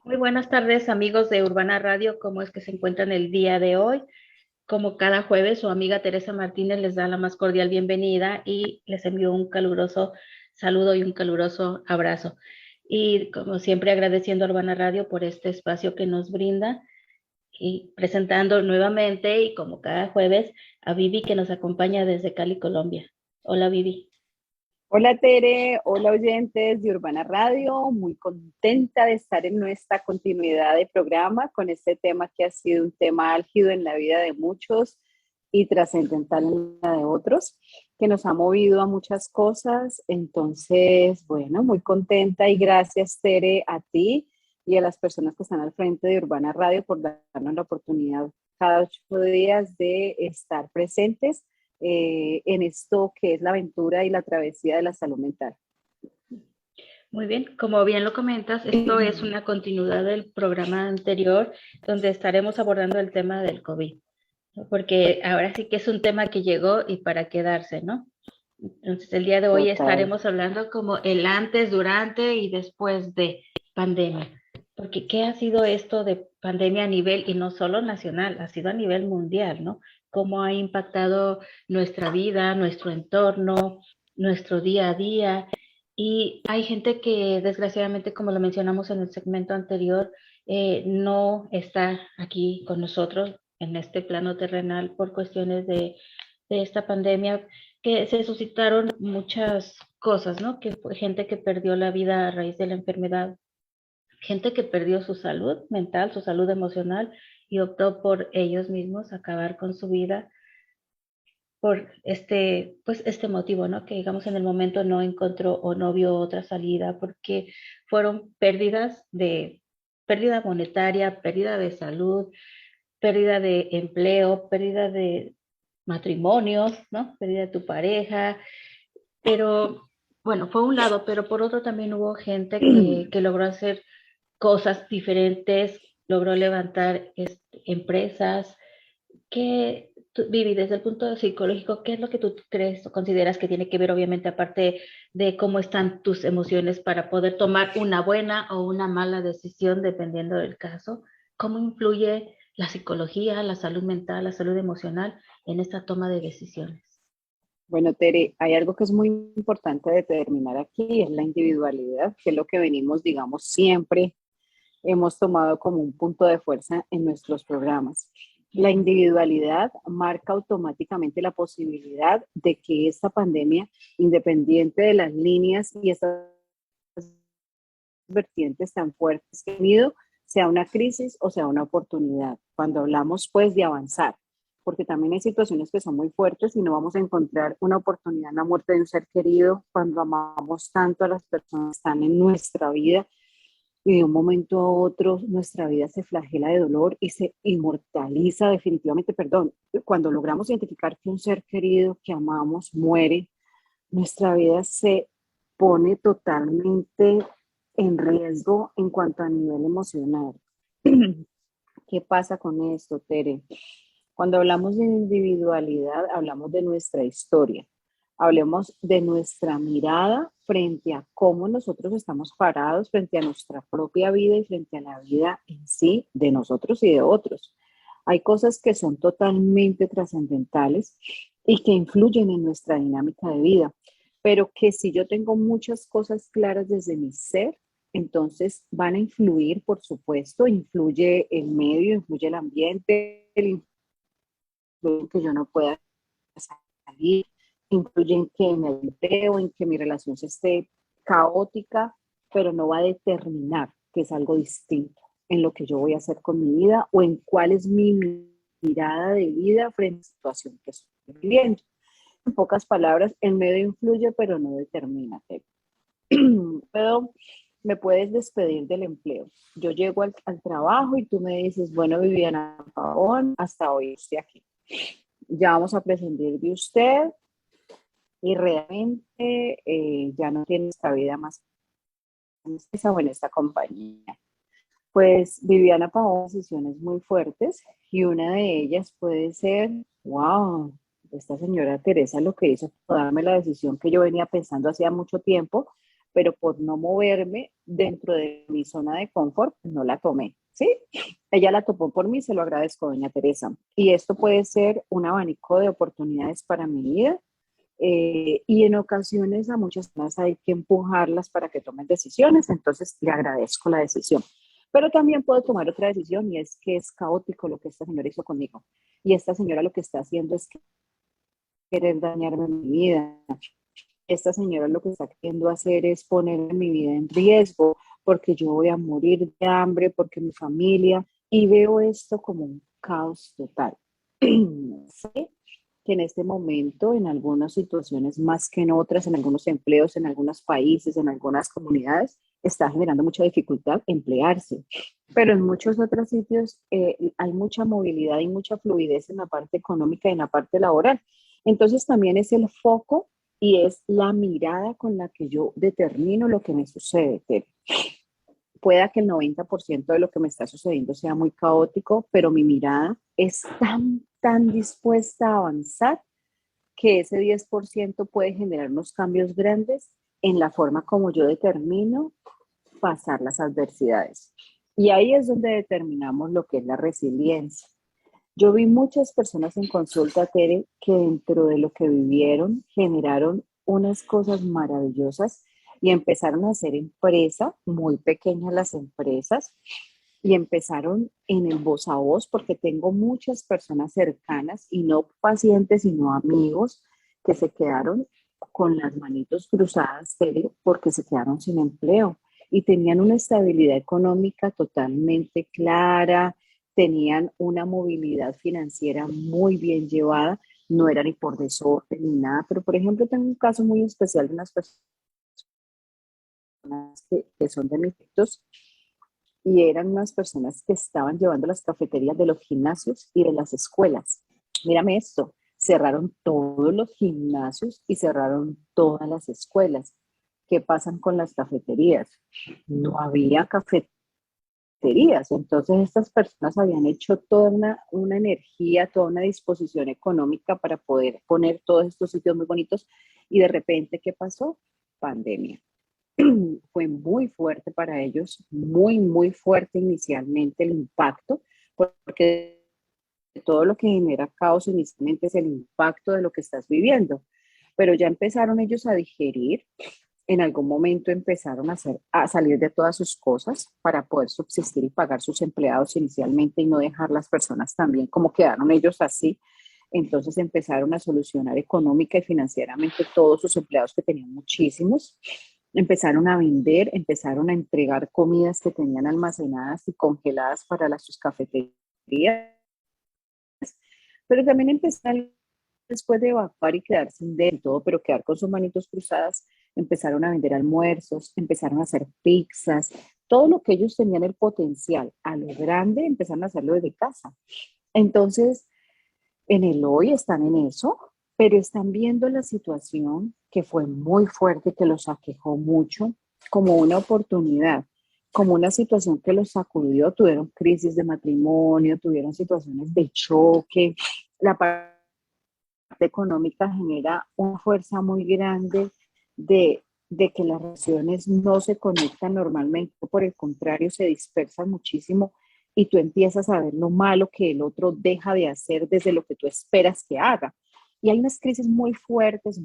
Muy buenas tardes, amigos de Urbana Radio. ¿Cómo es que se encuentran el día de hoy? Como cada jueves, su amiga Teresa Martínez les da la más cordial bienvenida y les envío un caluroso saludo y un caluroso abrazo. Y como siempre, agradeciendo a Urbana Radio por este espacio que nos brinda y presentando nuevamente y como cada jueves a Vivi que nos acompaña desde Cali, Colombia. Hola, Vivi. Hola Tere, hola oyentes de Urbana Radio, muy contenta de estar en nuestra continuidad de programa con este tema que ha sido un tema álgido en la vida de muchos y trascendental en la de otros, que nos ha movido a muchas cosas. Entonces, bueno, muy contenta y gracias Tere a ti y a las personas que están al frente de Urbana Radio por darnos la oportunidad cada 8 días de estar presentes en esto que es la aventura y la travesía de la salud mental. Muy bien, como bien lo comentas, esto es una continuidad del programa anterior donde estaremos abordando el tema del COVID, ¿no? Porque ahora sí que es un tema que llegó y para quedarse, ¿no? Entonces, el día de hoy Total. estaremos hablando como el antes, durante y después de pandemia. Porque ¿qué ha sido esto de pandemia a nivel, y no solo nacional, ha sido a nivel mundial, ¿no? Cómo ha impactado nuestra vida, nuestro entorno, nuestro día a día. Y hay gente que desgraciadamente, como lo mencionamos en el segmento anterior, no está aquí con nosotros en este plano terrenal por cuestiones de esta pandemia, que se suscitaron muchas cosas, ¿no? Que fue gente que perdió la vida a raíz de la enfermedad, gente que perdió su salud mental, su salud emocional y optó por ellos mismos acabar con su vida por este motivo, ¿no? Que digamos en el momento no encontró o no vio otra salida porque fueron pérdida monetaria, pérdida de salud, pérdida de empleo, pérdida de matrimonios, ¿no? Pérdida de tu pareja, pero bueno, fue un lado, pero por otro también hubo gente que logró hacer cosas diferentes, logró levantar empresas. Vivi, desde el punto psicológico, ¿qué es lo que tú crees o consideras que tiene que ver, obviamente, aparte de cómo están tus emociones para poder tomar una buena o una mala decisión, dependiendo del caso? ¿Cómo influye la psicología, la salud mental, la salud emocional en esta toma de decisiones? Bueno, Tere, hay algo que es muy importante determinar aquí, es la individualidad, que es lo que venimos, digamos, siempre hemos tomado como un punto de fuerza en nuestros programas. La individualidad marca automáticamente la posibilidad de que esta pandemia, independiente de las líneas y estas vertientes tan fuertes que ha tenido, sea una crisis o sea una oportunidad. Cuando hablamos pues de avanzar, porque también hay situaciones que son muy fuertes y no vamos a encontrar una oportunidad en la muerte de un ser querido cuando amamos tanto a las personas que están en nuestra vida y de un momento a otro nuestra vida se flagela de dolor y se inmortaliza definitivamente, perdón, cuando logramos identificar que un ser querido que amamos muere, nuestra vida se pone totalmente en riesgo en cuanto a nivel emocional. ¿Qué pasa con esto, Tere? Cuando hablamos de individualidad, hablamos de nuestra historia. Hablemos de nuestra mirada frente a cómo nosotros estamos parados frente a nuestra propia vida y frente a la vida en sí de nosotros y de otros. Hay cosas que son totalmente trascendentales y que influyen en nuestra dinámica de vida, pero que si yo tengo muchas cosas claras desde mi ser, entonces van a influir, por supuesto, influye el medio, influye el ambiente, el que yo no pueda salir, influye en que me empleo, en que mi relación se esté caótica, pero no va a determinar que es algo distinto en lo que yo voy a hacer con mi vida o en cuál es mi mirada de vida frente a la situación que estoy viviendo. En pocas palabras, el medio influye, pero no determina. Puedo, me puedes despedir del empleo. Yo llego al trabajo y tú me dices, bueno, Viviana Pavón, hasta hoy estoy aquí. Ya vamos a prescindir de usted y realmente ya no tiene esta vida más en esta o en esta compañía. Pues Viviana tomó decisiones muy fuertes y una de ellas puede ser, wow, esta señora Teresa lo que hizo fue darme la decisión que yo venía pensando hacía mucho tiempo, pero por no moverme dentro de mi zona de confort, no la tomé, ¿sí? Ella la tomó por mí, se lo agradezco, doña Teresa. Y esto puede ser un abanico de oportunidades para mi vida. Y en ocasiones a muchas personas hay que empujarlas para que tomen decisiones, entonces le agradezco la decisión. Pero también puedo tomar otra decisión y es que es caótico lo que esta señora hizo conmigo. Y esta señora lo que está haciendo es querer dañarme mi vida. Esta señora lo que está queriendo hacer es poner mi vida en riesgo porque yo voy a morir de hambre, porque mi familia, y veo esto como un caos total. Sé que en este momento, en algunas situaciones más que en otras, en algunos empleos, en algunos países, en algunas comunidades, está generando mucha dificultad emplearse. Pero en muchos otros sitios hay mucha movilidad y mucha fluidez en la parte económica y en la parte laboral. Entonces también es el foco y es la mirada con la que yo determino lo que me sucede. Pueda que el 90% de lo que me está sucediendo sea muy caótico, pero mi mirada es tan dispuesta a avanzar que ese 10% puede generar unos cambios grandes en la forma como yo determino pasar las adversidades. Y ahí es donde determinamos lo que es la resiliencia. Yo vi muchas personas en consulta, Tere, que dentro de lo que vivieron generaron unas cosas maravillosas y empezaron a hacer empresa, muy pequeñas las empresas, y empezaron en el voz a voz, porque tengo muchas personas cercanas y no pacientes, sino amigos que se quedaron con las manitos cruzadas, Tere, porque se quedaron sin empleo y tenían una estabilidad económica totalmente clara, tenían una movilidad financiera muy bien llevada, no era ni por desorden ni nada, pero por ejemplo tengo un caso muy especial de unas personas que son de mis hijos y eran unas personas que estaban llevando las cafeterías de los gimnasios y de las escuelas. Mírame esto, cerraron todos los gimnasios y cerraron todas las escuelas. ¿Qué pasan con las cafeterías? No había cafeterías. Entonces estas personas habían hecho toda una energía, toda una disposición económica para poder poner todos estos sitios muy bonitos y de repente, ¿qué pasó? Pandemia. Fue muy fuerte para ellos, muy fuerte inicialmente el impacto, porque todo lo que genera caos inicialmente es el impacto de lo que estás viviendo, pero ya empezaron ellos a digerir, en algún momento empezaron a salir de todas sus cosas para poder subsistir y pagar sus empleados inicialmente y no dejar las personas también como quedaron ellos así. Entonces empezaron a solucionar económica y financieramente todos sus empleados que tenían muchísimos. Empezaron a vender, empezaron a entregar comidas que tenían almacenadas y congeladas para sus cafeterías, pero también empezaron, después de evacuar y quedar sin de todo, pero quedar con sus manitos cruzadas, empezaron a vender almuerzos, empezaron a hacer pizzas, todo lo que ellos tenían el potencial a lo grande, empezaron a hacerlo desde casa. Entonces, en el hoy están en eso, pero están viendo la situación que fue muy fuerte, que los aquejó mucho, como una oportunidad, como una situación que los sacudió, tuvieron crisis de matrimonio, tuvieron situaciones de choque, la parte económica genera una fuerza muy grande de que las relaciones no se conectan normalmente, por el contrario, se dispersan muchísimo y tú empiezas a ver lo malo que el otro deja de hacer desde lo que tú esperas que haga. Y hay unas crisis muy fuertes,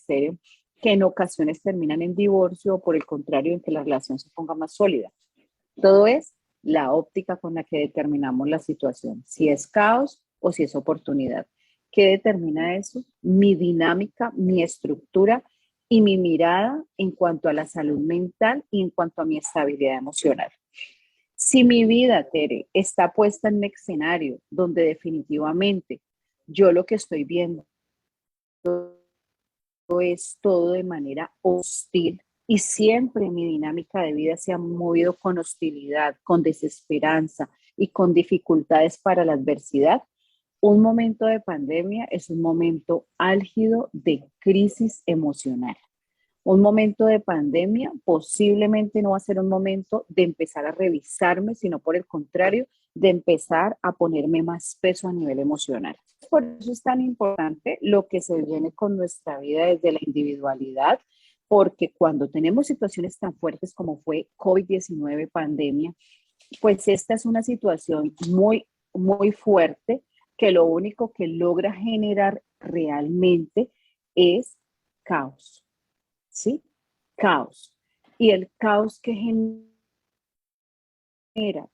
serio, que en ocasiones terminan en divorcio o por el contrario, en que la relación se ponga más sólida. Todo es la óptica con la que determinamos la situación, si es caos o si es oportunidad. ¿Qué determina eso? Mi dinámica, mi estructura y mi mirada en cuanto a la salud mental y en cuanto a mi estabilidad emocional. Si mi vida, Tere, está puesta en un escenario donde definitivamente yo lo que estoy viendo es todo de manera hostil y siempre mi dinámica de vida se ha movido con hostilidad, con desesperanza y con dificultades para la adversidad, un momento de pandemia es un momento álgido de crisis emocional. Un momento de pandemia posiblemente no va a ser un momento de empezar a revisarme, sino por el contrario, de empezar a ponerme más peso a nivel emocional. Por eso es tan importante lo que se viene con nuestra vida desde la individualidad, porque cuando tenemos situaciones tan fuertes como fue COVID-19, pandemia, pues esta es una situación muy, muy fuerte que lo único que logra generar realmente es caos, ¿sí? Caos. Y el caos que genera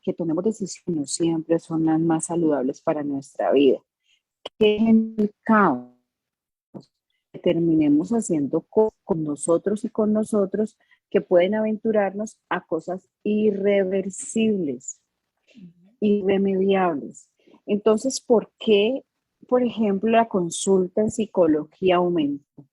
que tomemos decisiones no siempre son las más saludables para nuestra vida. ¿Qué es el caos? Que terminemos haciendo con nosotros y con nosotros que pueden aventurarnos a cosas irreversibles, irremediables. Entonces, ¿por qué, por ejemplo, la consulta en psicología aumentó?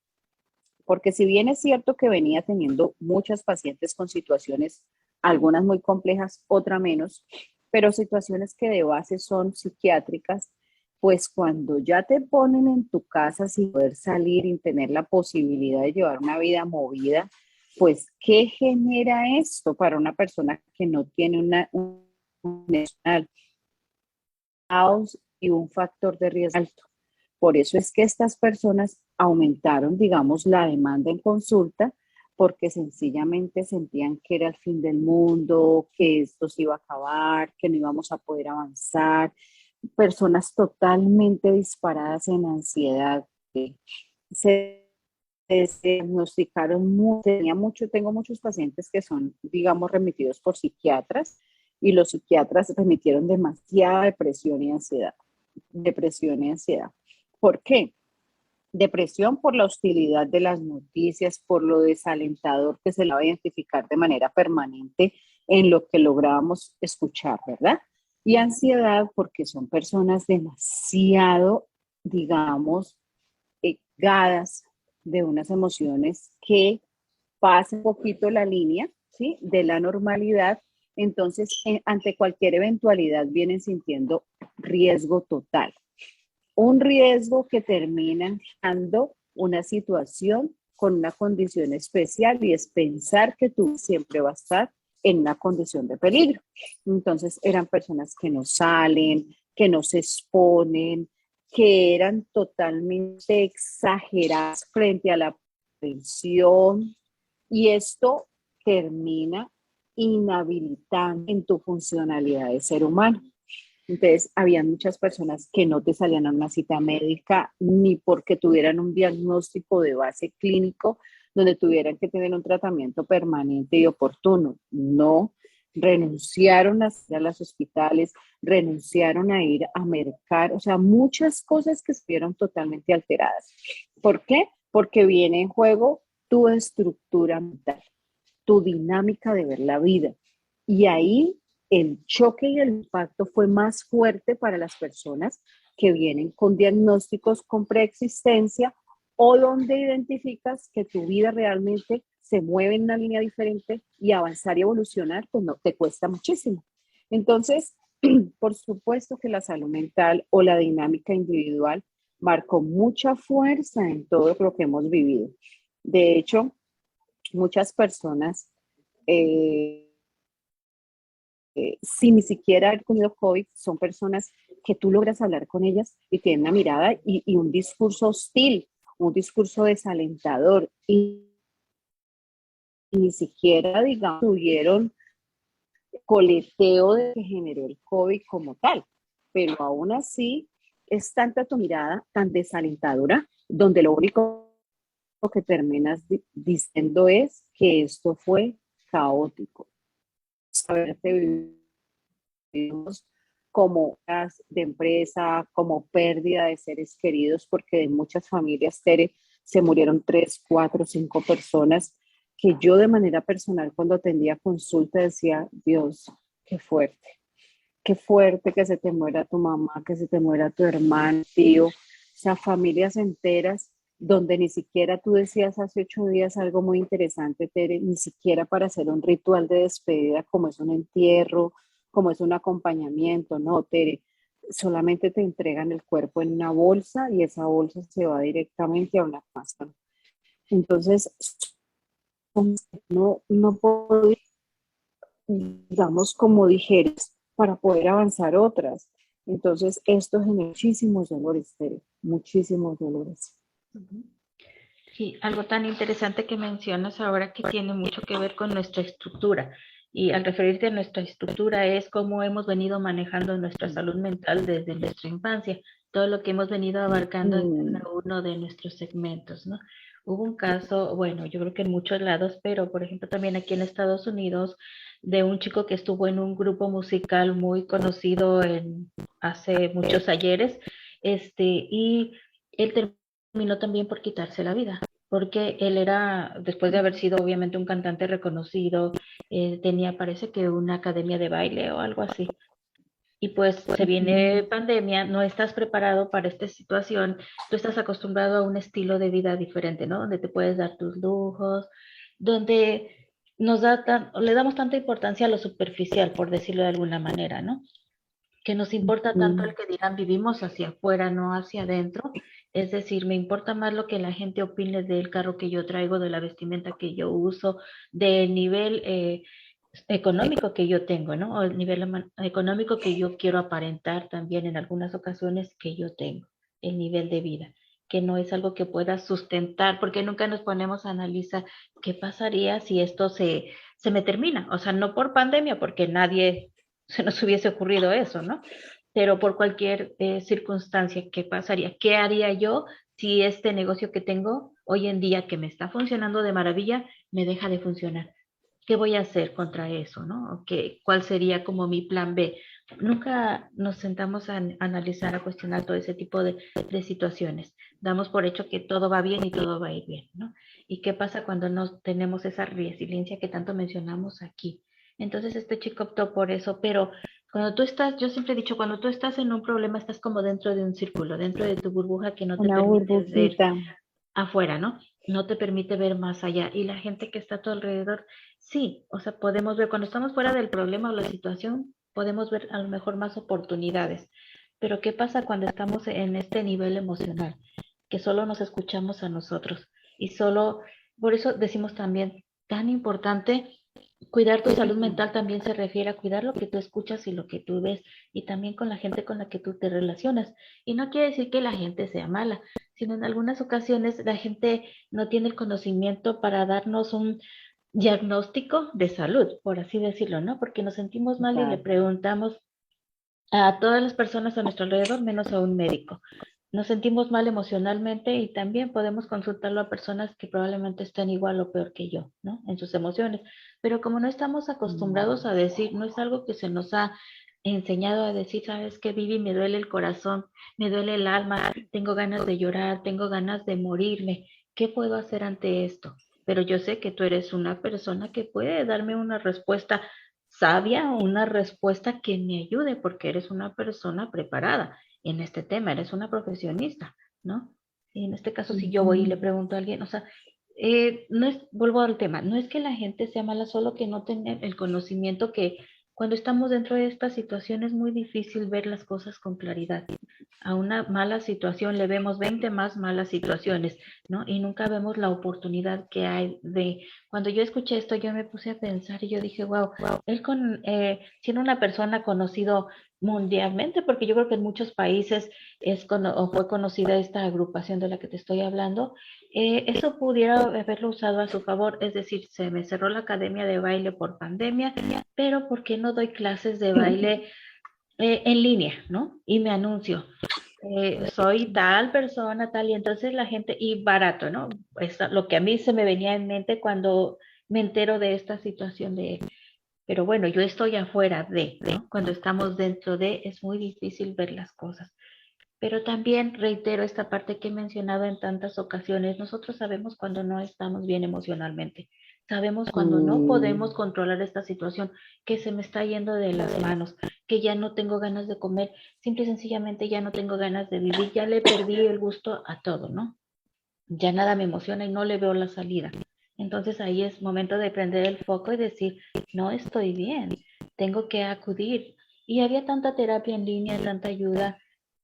Porque si bien es cierto que venía teniendo muchas pacientes con situaciones, algunas muy complejas, otras menos, pero situaciones que de base son psiquiátricas, pues cuando ya te ponen en tu casa sin poder salir y tener la posibilidad de llevar una vida movida, pues ¿qué genera esto para una persona que no tiene un caos y un factor de riesgo alto? Por eso es que estas personas aumentaron, digamos, la demanda en consulta porque sencillamente sentían que era el fin del mundo, que esto se iba a acabar, que no íbamos a poder avanzar. Personas totalmente disparadas en ansiedad. Se, se diagnosticaron, tengo muchos pacientes que son, digamos, remitidos por psiquiatras y los psiquiatras remitieron demasiada depresión y ansiedad. Depresión y ansiedad. ¿Por qué? Depresión por la hostilidad de las noticias, por lo desalentador que se la va a identificar de manera permanente en lo que lográbamos escuchar, ¿verdad? Y ansiedad porque son personas demasiado, digamos, gadas de unas emociones que pasan un poquito la línea, ¿sí? De la normalidad. Entonces, ante cualquier eventualidad vienen sintiendo riesgo total. Un riesgo que termina dando una situación con una condición especial y es pensar que tú siempre vas a estar en una condición de peligro. Entonces eran personas que no salen, que no se exponen, que eran totalmente exageradas frente a la prevención y esto termina inhabilitando en tu funcionalidad de ser humano. Entonces, había muchas personas que no te salían a una cita médica ni porque tuvieran un diagnóstico de base clínico donde tuvieran que tener un tratamiento permanente y oportuno. No, renunciaron a ir a los hospitales, renunciaron a ir a mercar, o sea, muchas cosas que estuvieron totalmente alteradas. ¿Por qué? Porque viene en juego tu estructura mental, tu dinámica de ver la vida. Y ahí el choque y el impacto fue más fuerte para las personas que vienen con diagnósticos con preexistencia o donde identificas que tu vida realmente se mueve en una línea diferente y avanzar y evolucionar, pues no te cuesta muchísimo. Entonces, por supuesto que la salud mental o la dinámica individual marcó mucha fuerza en todo lo que hemos vivido. De hecho, muchas personas sin ni siquiera haber tenido COVID, son personas que tú logras hablar con ellas y tienen una mirada y un discurso hostil, un discurso desalentador y ni siquiera, digamos, tuvieron coleteo de que generó el COVID como tal, pero aún así es tanta tu mirada tan desalentadora, donde lo único que terminas diciendo es que esto fue caótico. Saberte como de empresa, como pérdida de seres queridos, porque en muchas familias, Tere, se murieron 3, 4, 5 personas, que yo de manera personal cuando atendía consulta decía, Dios, qué fuerte que se te muera tu mamá, que se te muera tu hermano, tío, o sea, familias enteras donde ni siquiera tú decías hace 8 días algo muy interesante, Tere, ni siquiera para hacer un ritual de despedida como es un entierro, como es un acompañamiento, no, Tere, solamente te entregan el cuerpo en una bolsa y esa bolsa se va directamente a una casa. Entonces, no puedo, digamos, como dijeras, para poder avanzar otras. Entonces, esto genera muchísimos dolores, Tere, muchísimos dolores. Sí, algo tan interesante que mencionas ahora que tiene mucho que ver con nuestra estructura. Y al referirte a nuestra estructura es cómo hemos venido manejando nuestra salud mental desde nuestra infancia, todo lo que hemos venido abarcando en Mm, cada uno de nuestros segmentos, ¿no? Hubo un caso, bueno, yo creo que en muchos lados, pero por ejemplo también aquí en Estados Unidos, de un chico que estuvo en un grupo musical muy conocido hace muchos ayeres, y él terminó también por quitarse la vida porque él era, después de haber sido obviamente un cantante reconocido, tenía parece que una academia de baile o algo así. Y pues se viene pandemia, no estás preparado para esta situación, tú estás acostumbrado a un estilo de vida diferente, ¿no? Donde te puedes dar tus lujos, donde le damos tanta importancia a lo superficial, por decirlo de alguna manera, ¿no? Que nos importa tanto el mm, que dirán vivimos hacia afuera, no hacia adentro. Es decir, me importa más lo que la gente opine del carro que yo traigo, de la vestimenta que yo uso, del nivel económico que yo tengo, ¿no? O el nivel económico que yo quiero aparentar también en algunas ocasiones que yo tengo, el nivel de vida, que no es algo que pueda sustentar, porque nunca nos ponemos a analizar qué pasaría si esto se me termina. O sea, no por pandemia, porque nadie se nos hubiese ocurrido eso, ¿no? Pero por cualquier circunstancia, ¿qué pasaría? ¿Qué haría yo si este negocio que tengo hoy en día, que me está funcionando de maravilla, me deja de funcionar? ¿Qué voy a hacer contra eso, no? ¿Cuál sería como mi plan B? Nunca nos sentamos a analizar, a cuestionar todo ese tipo de situaciones. Damos por hecho que todo va bien y todo va a ir bien, ¿no? ¿Y qué pasa cuando no tenemos esa resiliencia que tanto mencionamos aquí? Entonces este chico optó por eso, pero cuando tú estás, yo siempre he dicho, cuando tú estás en un problema, estás como dentro de un círculo, dentro de tu burbuja que no te una permite ver burbujita. afuera, ¿no? No te permite ver más allá. Y la gente que está a tu alrededor, sí, o sea, podemos ver, cuando estamos fuera del problema o la situación, podemos ver a lo mejor más oportunidades. Pero ¿qué pasa cuando estamos en este nivel emocional? Que solo nos escuchamos a nosotros y solo, por eso decimos también, tan importante cuidar tu salud mental también se refiere a cuidar lo que tú escuchas y lo que tú ves y también con la gente con la que tú te relacionas. Y no quiere decir que la gente sea mala, sino en algunas ocasiones la gente no tiene el conocimiento para darnos un diagnóstico de salud, por así decirlo, ¿no? Porque nos sentimos mal y le Exacto. preguntamos a todas las personas a nuestro alrededor, menos a un médico. Nos sentimos mal emocionalmente y también podemos consultarlo a personas que probablemente estén igual o peor que yo, ¿no? En sus emociones. Pero como no estamos acostumbrados Mm, a decir, no es algo que se nos ha enseñado a decir, sabes qué, Vivi, me duele el corazón, me duele el alma, tengo ganas de llorar, tengo ganas de morirme. ¿Qué puedo hacer ante esto? Pero yo sé que tú eres una persona que puede darme una respuesta sabia, una respuesta que me ayude, porque eres una persona preparada en este tema, eres una profesionista, ¿no? Y en este caso, si yo voy y le ujú. pregunto a alguien, o sea, no es, vuelvo al tema, no es que la gente sea mala, solo que no tenga el conocimiento que cuando estamos dentro de esta situación es muy difícil ver las cosas con claridad. A una mala situación le vemos 20 más malas situaciones, ¿no? Y nunca vemos la oportunidad que hay de... Cuando yo escuché esto, yo me puse a pensar y yo dije, wow, siendo una persona conocido mundialmente, porque yo creo que en muchos países o fue conocida esta agrupación de la que te estoy hablando, eso pudiera haberlo usado a su favor, es decir, se me cerró la academia de baile por pandemia, pero ¿por qué no doy clases de baile en línea, ¿no? Y me anuncio. Soy tal persona, tal, y entonces la gente, y barato, ¿no? Lo que a mí se me venía en mente cuando me entero de esta situación de, pero bueno, yo estoy afuera de, ¿no? Cuando estamos dentro de, es muy difícil ver las cosas. Pero también reitero esta parte que he mencionado en tantas ocasiones, nosotros sabemos cuando no estamos bien emocionalmente, sabemos cuando no podemos Mm, controlar esta situación, que se me está yendo de las manos, que ya no tengo ganas de comer, simple y sencillamente ya no tengo ganas de vivir, ya le perdí el gusto a todo, ¿no? Ya nada me emociona y no le veo la salida. Entonces ahí es momento de prender el foco y decir, no estoy bien, tengo que acudir. Y había tanta terapia en línea, tanta ayuda,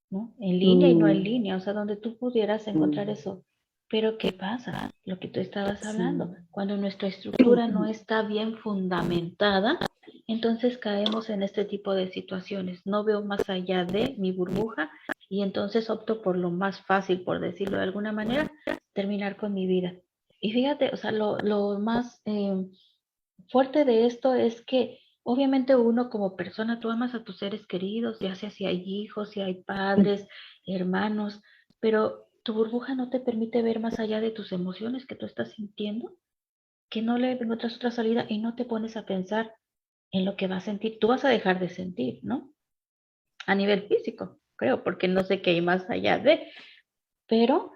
¿no? En línea y no en mm, línea, o sea, donde tú pudieras encontrar mm, eso. Pero ¿qué pasa? Lo que tú estabas hablando, sí. cuando nuestra estructura no está bien fundamentada, entonces caemos en este tipo de situaciones. No veo más allá de mi burbuja y entonces opto por lo más fácil, por decirlo de alguna manera, terminar con mi vida. Y fíjate, o sea, lo más fuerte de esto es que obviamente uno como persona, tú amas a tus seres queridos, ya sea si hay hijos, si hay padres, hermanos, pero tu burbuja no te permite ver más allá de tus emociones que tú estás sintiendo, que no le encuentras otra salida y no te pones a pensar en lo que vas a sentir. Tú vas a dejar de sentir, ¿no? A nivel físico, creo, porque no sé qué hay más allá de, pero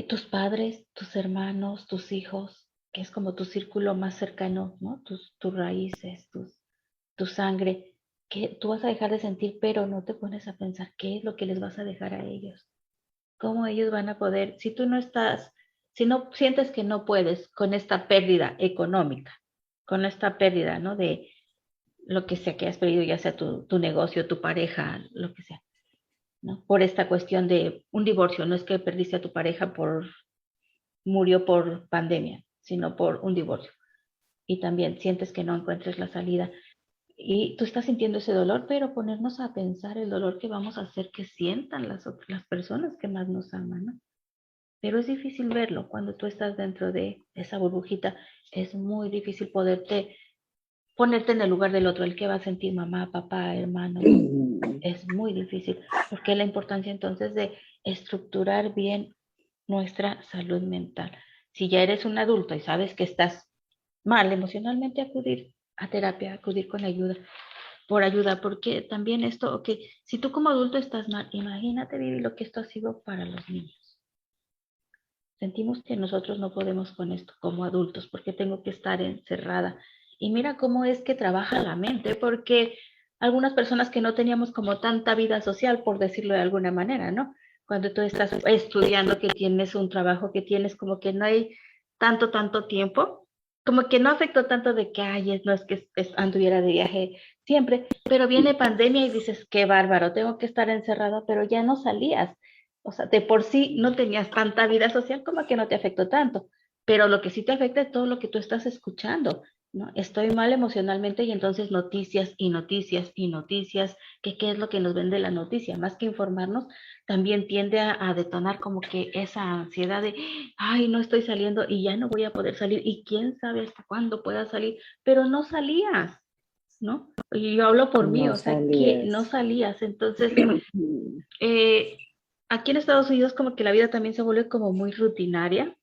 tus padres, tus hermanos, tus hijos, que es como tu círculo más cercano, ¿no? Tus raíces, tu sangre, que tú vas a dejar de sentir, pero no te pones a pensar qué es lo que les vas a dejar a ellos, cómo ellos van a poder, si tú no estás, si no sientes que no puedes con esta pérdida económica, con esta pérdida, ¿no? De lo que sea que has perdido, ya sea tu negocio, tu pareja, lo que sea, ¿no? Por esta cuestión de un divorcio, no es que perdiste a tu pareja murió por pandemia, sino por un divorcio. Y también sientes que no encuentres la salida. Y tú estás sintiendo ese dolor, pero ponernos a pensar el dolor que vamos a hacer que sientan las personas que más nos aman, ¿no? Pero es difícil verlo cuando tú estás dentro de esa burbujita. Es muy difícil ponerte en el lugar del otro, el que va a sentir mamá, papá, hermanos. Es muy difícil, porque la importancia entonces de estructurar bien nuestra salud mental. Si ya eres un adulto y sabes que estás mal emocionalmente, acudir a terapia, acudir con ayuda, por ayuda, porque también esto, ok, si tú como adulto estás mal, imagínate, Vivi, lo que esto ha sido para los niños. Sentimos que nosotros no podemos con esto como adultos, porque tengo que estar encerrada. Y mira cómo es que trabaja la mente, porque algunas personas que no teníamos como tanta vida social, por decirlo de alguna manera, ¿no? Cuando tú estás estudiando, que tienes un trabajo, que tienes como que no hay tanto tiempo, como que no afectó tanto de que, ay, no es que anduviera de viaje siempre, pero viene pandemia y dices, qué bárbaro, tengo que estar encerrada, pero ya no salías. O sea, de por sí no tenías tanta vida social como que no te afectó tanto, pero lo que sí te afecta es todo lo que tú estás escuchando, ¿no? Estoy mal emocionalmente y entonces noticias y noticias y noticias, que qué es lo que nos vende la noticia, más que informarnos, también tiende a detonar como que esa ansiedad de, ay, no estoy saliendo y ya no voy a poder salir y quién sabe hasta cuándo pueda salir, pero no salías, ¿no? Y yo hablo por mí, No o sea, que no salías. salías, entonces eh, aquí en Estados Unidos como que la vida también se vuelve como muy rutinaria.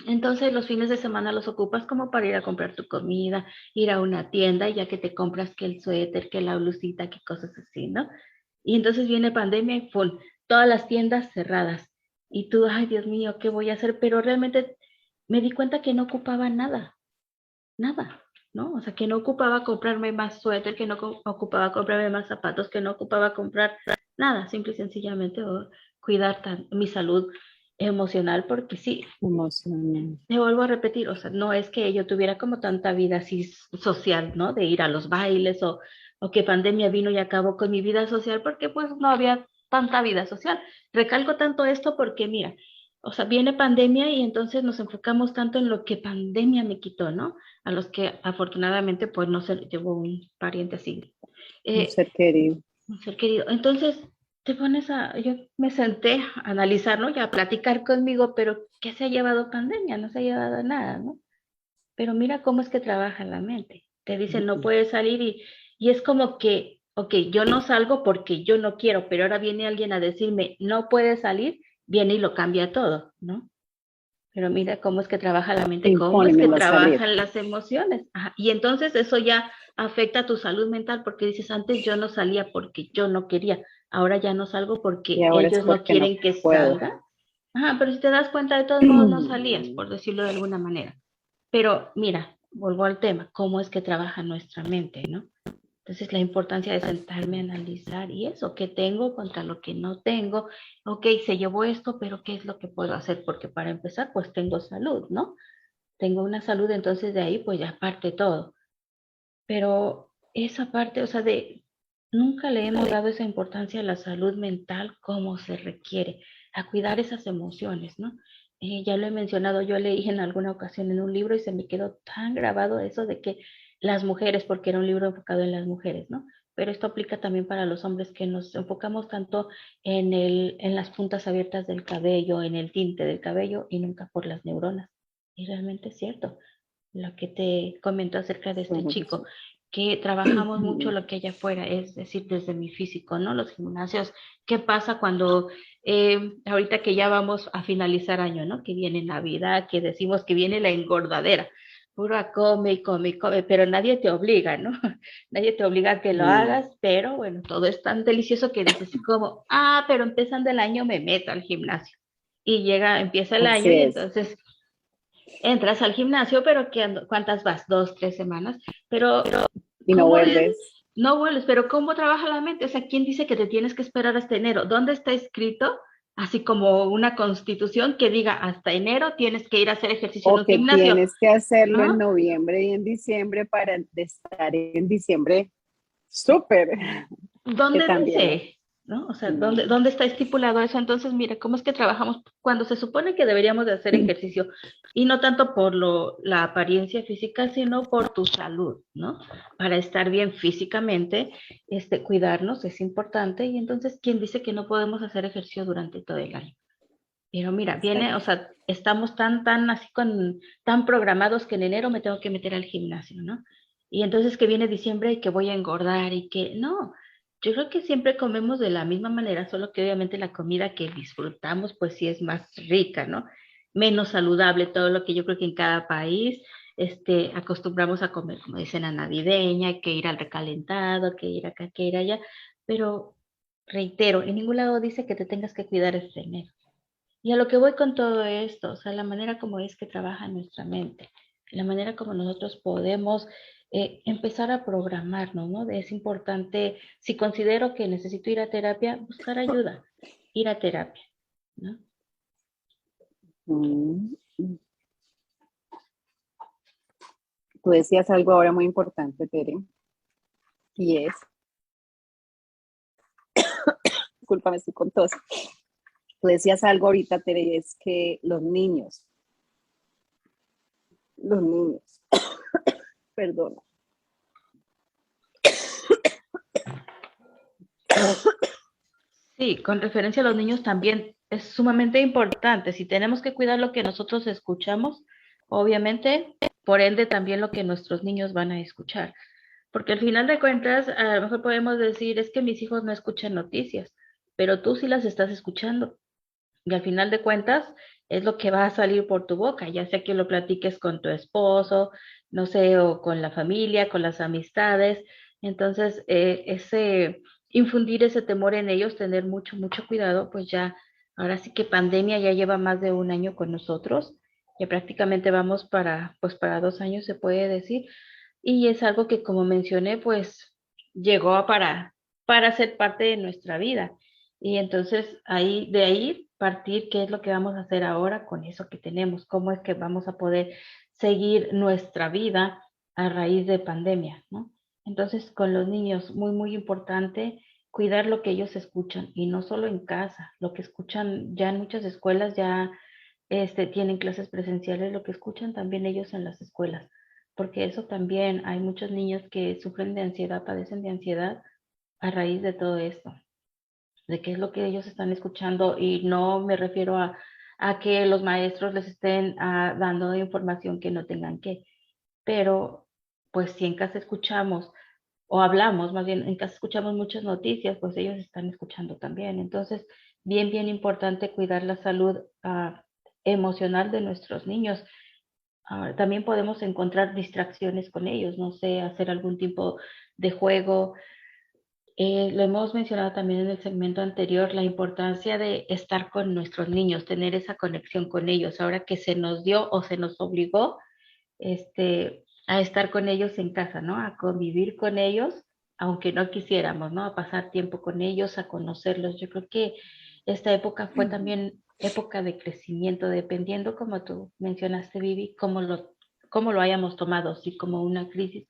Entonces los fines de semana los ocupas como para ir a comprar tu comida, ir a una tienda y ya que te compras que el suéter, que la blusita, que cosas así, ¿no? Y entonces viene pandemia y ¡pum! Todas las tiendas cerradas. Y tú, ay Dios mío, ¿qué voy a hacer? Pero realmente me di cuenta que no ocupaba nada, nada, ¿no? O sea, que no ocupaba comprarme más suéter, que no ocupaba comprarme más zapatos, que no ocupaba comprar nada, simple y sencillamente cuidar mi salud emocional, porque sí, Emocional. te vuelvo a repetir, o sea, no es que yo tuviera como tanta vida así social, ¿no? De ir a los bailes o que pandemia vino y acabó con mi vida social, porque pues no había tanta vida social. Recalco tanto esto porque mira, o sea, viene pandemia y entonces nos enfocamos tanto en lo que pandemia me quitó, ¿no? A los que afortunadamente pues no se llevó un pariente así. Un Eh, ser querido. un ser querido. Entonces, yo me senté a analizar, ¿no? Y a platicar conmigo, pero ¿qué se ha llevado pandemia? No se ha llevado nada, ¿no? Pero mira cómo es que trabaja la mente. Te dicen no puedes salir y es como que, ok, yo no salgo porque yo no quiero, pero ahora viene alguien a decirme no puedes salir, viene y lo cambia todo, ¿no? Pero mira cómo es que trabaja la mente, cómo es que Impónemelo a salir. trabajan las emociones. Ajá. Y entonces eso ya afecta a tu salud mental porque dices, antes yo no salía porque yo no quería, ahora ya no salgo Y porque ahora es ellos no porque no quieren que puedo. salga. Ajá, pero si te das cuenta, de todos modos no salías, por decirlo de alguna manera. Pero mira, vuelvo al tema, cómo es que trabaja nuestra mente, ¿no? Entonces, la importancia de sentarme a analizar y eso, qué tengo contra lo que no tengo. Ok, se llevó esto, pero ¿qué es lo que puedo hacer? Porque para empezar, pues tengo salud, ¿no? Tengo una salud, entonces de ahí pues ya parte todo. Pero esa parte, o sea, nunca le hemos dado esa importancia a la salud mental como se requiere, a cuidar esas emociones, ¿no? Ya lo he mencionado, yo leí en alguna ocasión en un libro y se me quedó tan grabado eso de que las mujeres, porque era un libro enfocado en las mujeres, ¿no? pero esto aplica también para los hombres que nos enfocamos tanto en las puntas abiertas del cabello, en el tinte del cabello y nunca por las neuronas. Y realmente es cierto lo que te comento acerca de este Bueno, chico, pues, que trabajamos mucho lo que hay afuera, es decir, desde mi físico, ¿no? Los gimnasios, ¿qué pasa cuando ahorita que ya vamos a finalizar año, ¿no? Que viene Navidad, que decimos que viene la engordadera, pura come y come y come, pero nadie te obliga, ¿no? Nadie te obliga a que lo mm, hagas, pero bueno, todo es tan delicioso que dices como, pero empezando el año me meto al gimnasio. Y empieza el año así y es. entonces entras al gimnasio, pero ¿cuántas vas? 2, 3 semanas. Pero, Y no ¿cómo vuelves. no vuelves? Pero ¿cómo trabaja la mente? O sea, ¿quién dice que te tienes que esperar hasta enero? ¿Dónde está escrito? Así como una constitución que diga hasta enero tienes que ir a hacer ejercicio en O un que gimnasio, tienes que hacerlo en ¿no? noviembre y en diciembre para estar en diciembre súper, que ¿Dónde también. dice? ¿No? O sea, ¿dónde, mm, dónde está estipulado eso? Entonces, mira, ¿cómo es que trabajamos cuando se supone que deberíamos de hacer ejercicio? Y no tanto por la apariencia física, sino por tu salud, ¿no? Para estar bien físicamente, cuidarnos es importante. Y entonces, ¿quién dice que no podemos hacer ejercicio durante todo el año? Pero mira, viene, o Exacto. sea, estamos tan así tan programados que en enero me tengo que meter al gimnasio, ¿no? Y entonces que viene diciembre y que voy a engordar y que no. Yo creo que siempre comemos de la misma manera, solo que obviamente la comida que disfrutamos, pues sí es más rica, ¿no? Menos saludable, todo lo que yo creo que en cada país, acostumbramos a comer, como dicen, a navideña, que ir al recalentado, que ir acá, que ir allá. Pero reitero, en ningún lado dice que te tengas que cuidar este enero. Y a lo que voy con todo esto, o sea, la manera como es que trabaja nuestra mente, la manera como nosotros podemos empezar a programarnos, ¿no? Es importante, si considero que necesito ir a terapia, buscar ayuda, ir a terapia, ¿no? Mm. Tú decías algo ahora muy importante, Tere, y es, discúlpame, estoy con tos. Tú decías algo ahorita, Tere, y es que los niños, perdona. Sí, con referencia a los niños también es sumamente importante. Si tenemos que cuidar lo que nosotros escuchamos, obviamente, por ende también lo que nuestros niños van a escuchar. Porque al final de cuentas, a lo mejor podemos decir, es que mis hijos no escuchan noticias, pero tú sí las estás escuchando. Y al final de cuentas, es lo que va a salir por tu boca, ya sea que lo platiques con tu esposo, no sé, o con la familia, con las amistades. Entonces, infundir ese temor en ellos, tener mucho, mucho cuidado, pues ya, ahora sí que pandemia ya lleva más de un año con nosotros, ya prácticamente vamos pues para 2 años se puede decir, y es algo que, como mencioné, pues llegó para ser parte de nuestra vida. Y entonces de ahí partir qué es lo que vamos a hacer ahora con eso que tenemos, cómo es que vamos a poder seguir nuestra vida a raíz de pandemia, ¿no? Entonces, con los niños, muy, muy importante cuidar lo que ellos escuchan y no solo en casa, lo que escuchan ya en muchas escuelas ya tienen clases presenciales, lo que escuchan también ellos en las escuelas, porque eso también hay muchos niños que sufren de ansiedad, padecen de ansiedad a raíz de todo esto, de qué es lo que ellos están escuchando y no me refiero a que los maestros les estén dando información que no tengan que, pero pues si en casa escuchamos o hablamos, más bien en casa escuchamos muchas noticias, pues ellos están escuchando también. Entonces, bien, bien importante cuidar la salud emocional de nuestros niños. También podemos encontrar distracciones con ellos, no sé, hacer algún tipo de juego. Lo hemos mencionado también en el segmento anterior, la importancia de estar con nuestros niños, tener esa conexión con ellos, ahora que se nos dio o se nos obligó a estar con ellos en casa, ¿no? A convivir con ellos, aunque no quisiéramos, ¿no? A pasar tiempo con ellos, a conocerlos. Yo creo que esta época fue también época de crecimiento, dependiendo, como tú mencionaste, Vivi, cómo lo hayamos tomado, si como una crisis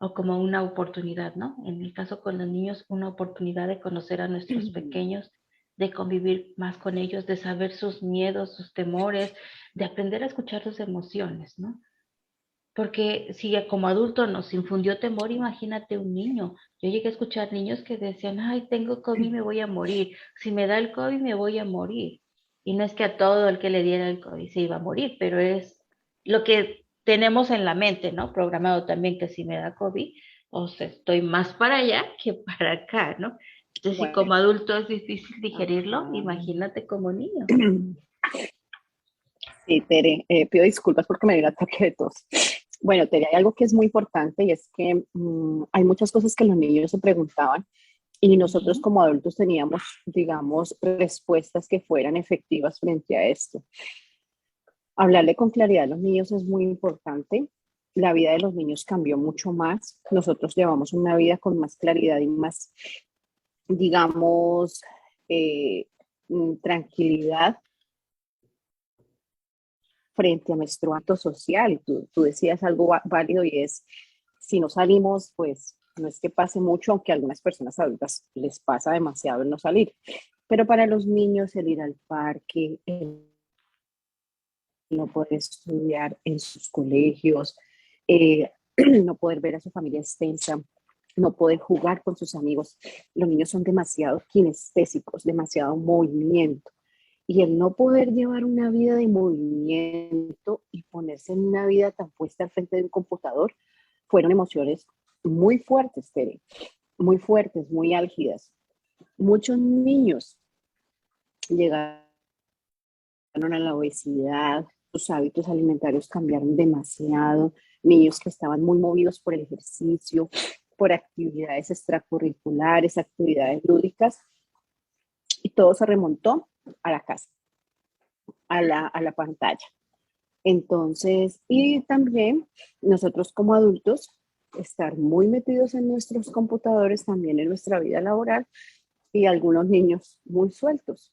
o como una oportunidad, ¿no? En el caso con los niños, una oportunidad de conocer a nuestros pequeños, de convivir más con ellos, de saber sus miedos, sus temores, de aprender a escuchar sus emociones, ¿no? porque si como adulto nos infundió temor, imagínate un niño. Yo llegué a escuchar niños que decían, ay, tengo COVID, me voy a morir. Si me da el COVID, me voy a morir. Y no es que a todo el que le diera el COVID se iba a morir, pero es lo que tenemos en la mente, ¿no? Programado también que si me da COVID, o sea, estoy más para allá que para acá, ¿no? Entonces, si Bueno, como adulto es difícil digerirlo, ajá. imagínate como niño. Sí, Tere, pido disculpas porque me dio un ataque de tos. Bueno, Tere, hay algo que es muy importante y es que hay muchas cosas que los niños se preguntaban y nosotros Ujú. como adultos teníamos, digamos, respuestas que fueran efectivas frente a esto. Hablarle con claridad a los niños es muy importante. La vida de los niños cambió mucho más. Nosotros llevamos una vida con más claridad y más, digamos, eh, tranquilidad frente a nuestro acto social. Y tú decías algo válido y es, si no salimos, pues no es que pase mucho, aunque a algunas personas adultas les pasa demasiado el no salir. Pero para los niños el ir al parque, el no poder estudiar en sus colegios, eh, no poder ver a su familia extensa, no poder jugar con sus amigos. Los niños son demasiado kinestésicos, demasiado movimiento. Y el no poder llevar una vida de movimiento y ponerse en una vida tan puesta al frente de un computador, fueron emociones muy fuertes, Tere, muy fuertes, muy álgidas. Muchos niños llegaron a la obesidad, sus hábitos alimentarios cambiaron demasiado, niños que estaban muy movidos por el ejercicio, por actividades extracurriculares, actividades lúdicas, y todo se remontó a la casa, a la pantalla. Entonces, y también nosotros como adultos, estar muy metidos en nuestros computadores, también en nuestra vida laboral, y algunos niños muy sueltos.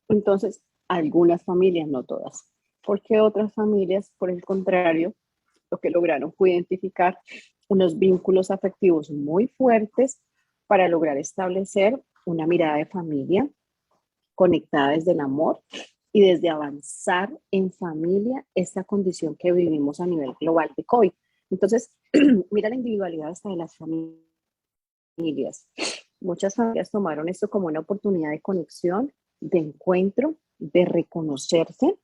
Entonces, algunas familias, no todas, porque otras familias, por el contrario, lo que lograron fue identificar unos vínculos afectivos muy fuertes para lograr establecer una mirada de familia conectada desde el amor y desde avanzar en familia esta condición que vivimos a nivel global de COVID. Entonces, mira la individualidad hasta de las familias. Muchas familias tomaron esto como una oportunidad de conexión, de encuentro, de reconocerse,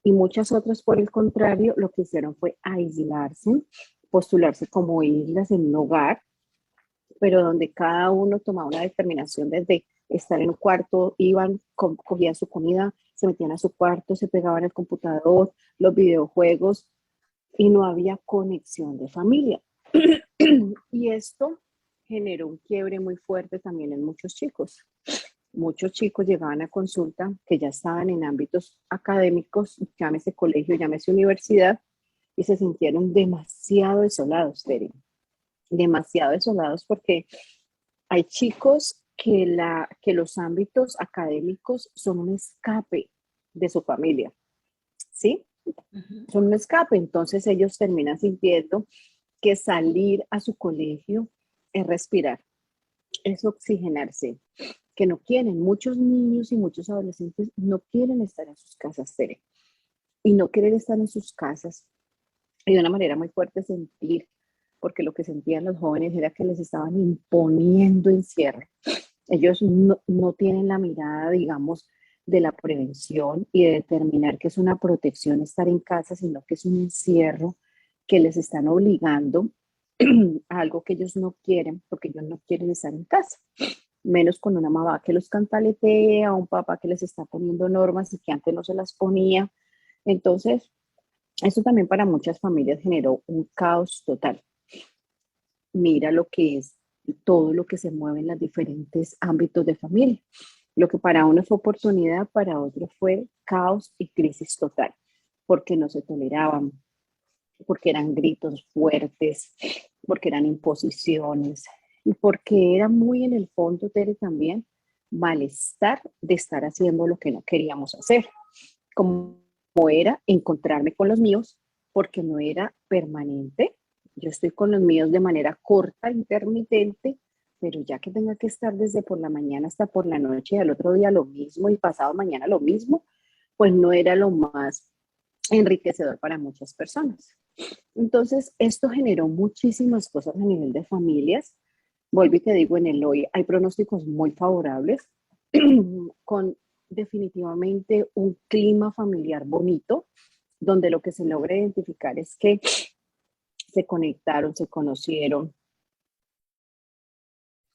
y muchas otras, por el contrario, lo que hicieron fue aislarse, postularse como islas en un hogar, pero donde cada uno tomaba una determinación desde estar en un cuarto, iban, cogían su comida, se metían a su cuarto, se pegaban al computador, los videojuegos, y no había conexión de familia. Y esto generó un quiebre muy fuerte también en muchos chicos. Muchos chicos llegaban a consulta que ya estaban en ámbitos académicos, llámese colegio, llámese universidad, y se sintieron demasiado desolados, Tere, demasiado desolados porque hay chicos que los ámbitos académicos son un escape de su familia, ¿sí? Ujú. Son un escape, entonces ellos terminan sintiendo que salir a su colegio es respirar, es oxigenarse, que no quieren. Muchos niños y muchos adolescentes no quieren estar en sus casas, Tere, y no quieren estar en sus casas. Y de una manera muy fuerte sentir, porque lo que sentían los jóvenes era que les estaban imponiendo encierro. Ellos no tienen la mirada, digamos, de la prevención y de determinar que es una protección estar en casa, sino que es un encierro que les están obligando a algo que ellos no quieren, porque ellos no quieren estar en casa, menos con una mamá que los cantaletea, un papá que les está poniendo normas y que antes no se las ponía. Entonces, eso también para muchas familias generó un caos total. Mira lo que es todo lo que se mueve en los diferentes ámbitos de familia. Lo que para uno fue oportunidad, para otro fue caos y crisis total, porque no se toleraban, porque eran gritos fuertes, porque eran imposiciones y porque era muy en el fondo, Tere, también malestar de estar haciendo lo que no queríamos hacer, como era encontrarme con los míos, porque no era permanente. Yo estoy con los míos de manera corta, intermitente, pero ya que tenga que estar desde por la mañana hasta por la noche y al otro día lo mismo y pasado mañana lo mismo, pues no era lo más enriquecedor para muchas personas. Entonces, esto generó muchísimas cosas a nivel de familias. Vuelvo y te digo, en el hoy hay pronósticos muy favorables, con definitivamente un clima familiar bonito, donde lo que se logra identificar es que se conectaron, se conocieron,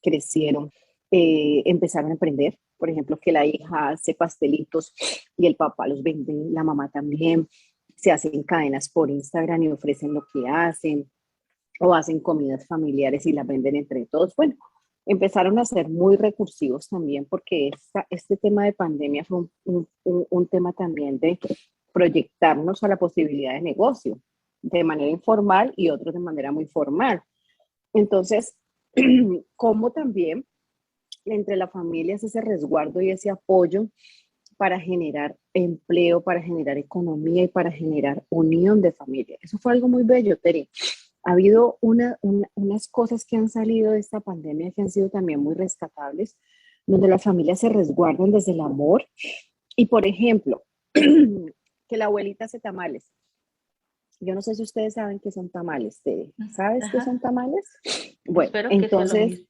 crecieron, empezaron a emprender. Por ejemplo, que la hija hace pastelitos y el papá los vende, la mamá también. Se hacen cadenas por Instagram y ofrecen lo que hacen, o hacen comidas familiares y las venden entre todos. Bueno, empezaron a ser muy recursivos también porque este tema de pandemia fue un tema también de proyectarnos a la posibilidad de negocio, de manera informal y otros de manera muy formal. Entonces, como también entre las familias ese resguardo y ese apoyo para generar empleo, para generar economía y para generar unión de familia. Eso fue algo muy bello, Terry. Ha habido unas cosas que han salido de esta pandemia que han sido también muy rescatables, donde las familias se resguardan desde el amor. Y, por ejemplo, que la abuelita hace tamales. Yo no sé si ustedes saben qué son tamales. ¿Sabes qué son Ajá. tamales? Bueno, Espero que sea lo entonces, mismo.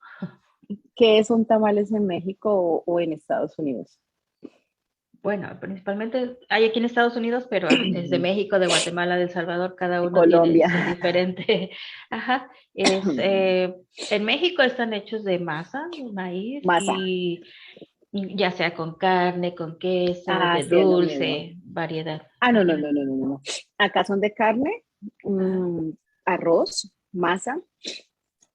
¿qué son tamales en México o en Estados Unidos? Bueno, principalmente hay aquí en Estados Unidos, pero desde México, de Guatemala, de El Salvador, cada De uno tiene Colombia. su diferente. Ajá. En México están hechos de masa, de maíz, Masa. y ya sea con carne, con queso, Ah, de sí, es lo mismo. dulce, variedad, Ah, no, no, variedad. no, no, no, no. Acá son de carne, Ajá. arroz, masa